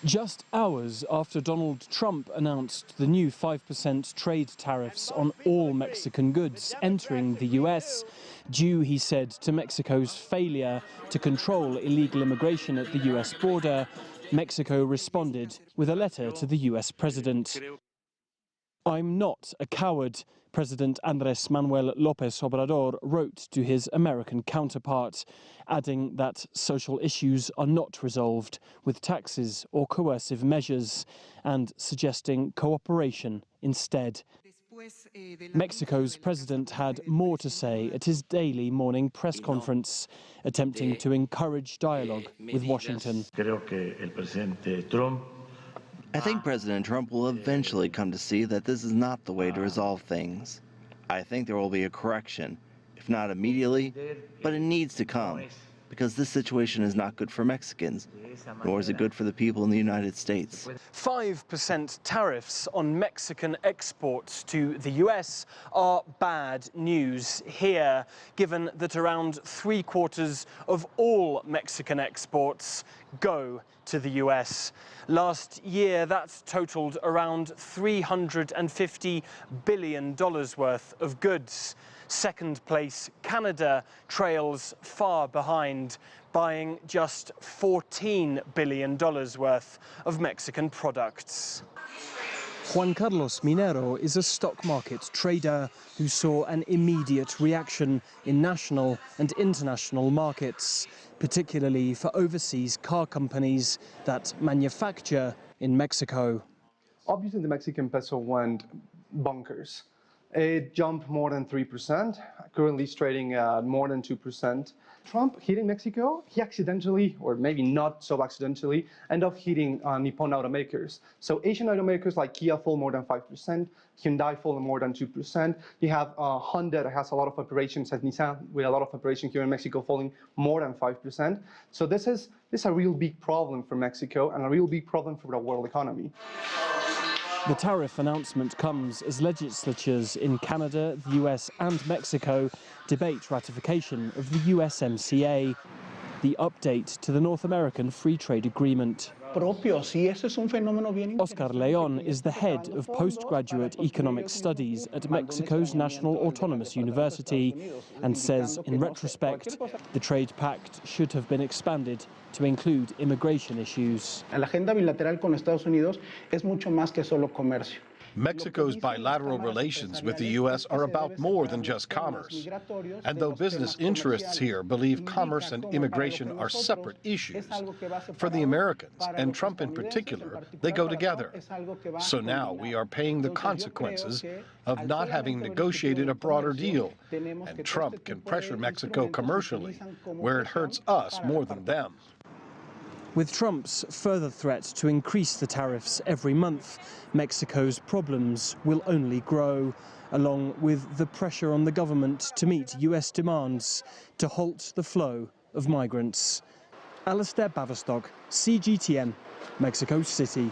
Just hours after Donald Trump announced the new 5% trade tariffs on all Mexican goods entering the US, due, he said, to Mexico's failure to control illegal immigration at the US border, Mexico responded with a letter to the US president. "I'm not a coward," President Andrés Manuel López Obrador wrote to his American counterpart, adding that social issues are not resolved with taxes or coercive measures, and suggesting cooperation instead. Mexico's president had more to say at his daily morning press conference, attempting to encourage dialogue with Washington. I think President Trump will eventually come to see that this is not the way to resolve things. I think there will be a correction, if not immediately, but it needs to come, because this situation is not good for Mexicans, nor is it good for the people in the United States. 5% tariffs on Mexican exports to the US are bad news here, given that around 3/4 of all Mexican exports go to the US. Last year, that totaled around $350 billion worth of goods. Second place, Canada trails far behind, buying just $14 billion worth of Mexican products. Juan Carlos Minero is a stock market trader who saw an immediate reaction in national and international markets, particularly for overseas car companies that manufacture in Mexico. Obviously, the Mexican peso went bonkers. It jumped more than 3%, currently it's trading at more than 2%. Trump hitting Mexico, he accidentally, or maybe not so accidentally, ended up hitting Nippon automakers. So Asian automakers like Kia fall more than 5%, Hyundai fall more than 2%. You have Honda that has a lot of operations at Nissan with a lot of operations here in Mexico falling more than 5%. So this is a real big problem for Mexico and a real big problem for the world economy. The tariff announcement comes as legislatures in Canada, the US and Mexico debate ratification of the USMCA, the update to the North American Free Trade Agreement. Oscar Leon is the head of postgraduate economic studies at Mexico's National Autonomous University and says, in retrospect, the trade pact should have been expanded to include immigration issues. Mexico's bilateral relations with the U.S. are about more than just commerce. And though business interests here believe commerce and immigration are separate issues, for the Americans, and Trump in particular, they go together. So now we are paying the consequences of not having negotiated a broader deal, and Trump can pressure Mexico commercially, where it hurts us more than them. With Trump's further threat to increase the tariffs every month, Mexico's problems will only grow, along with the pressure on the government to meet US demands to halt the flow of migrants. Alistair Baverstock, CGTN, Mexico City.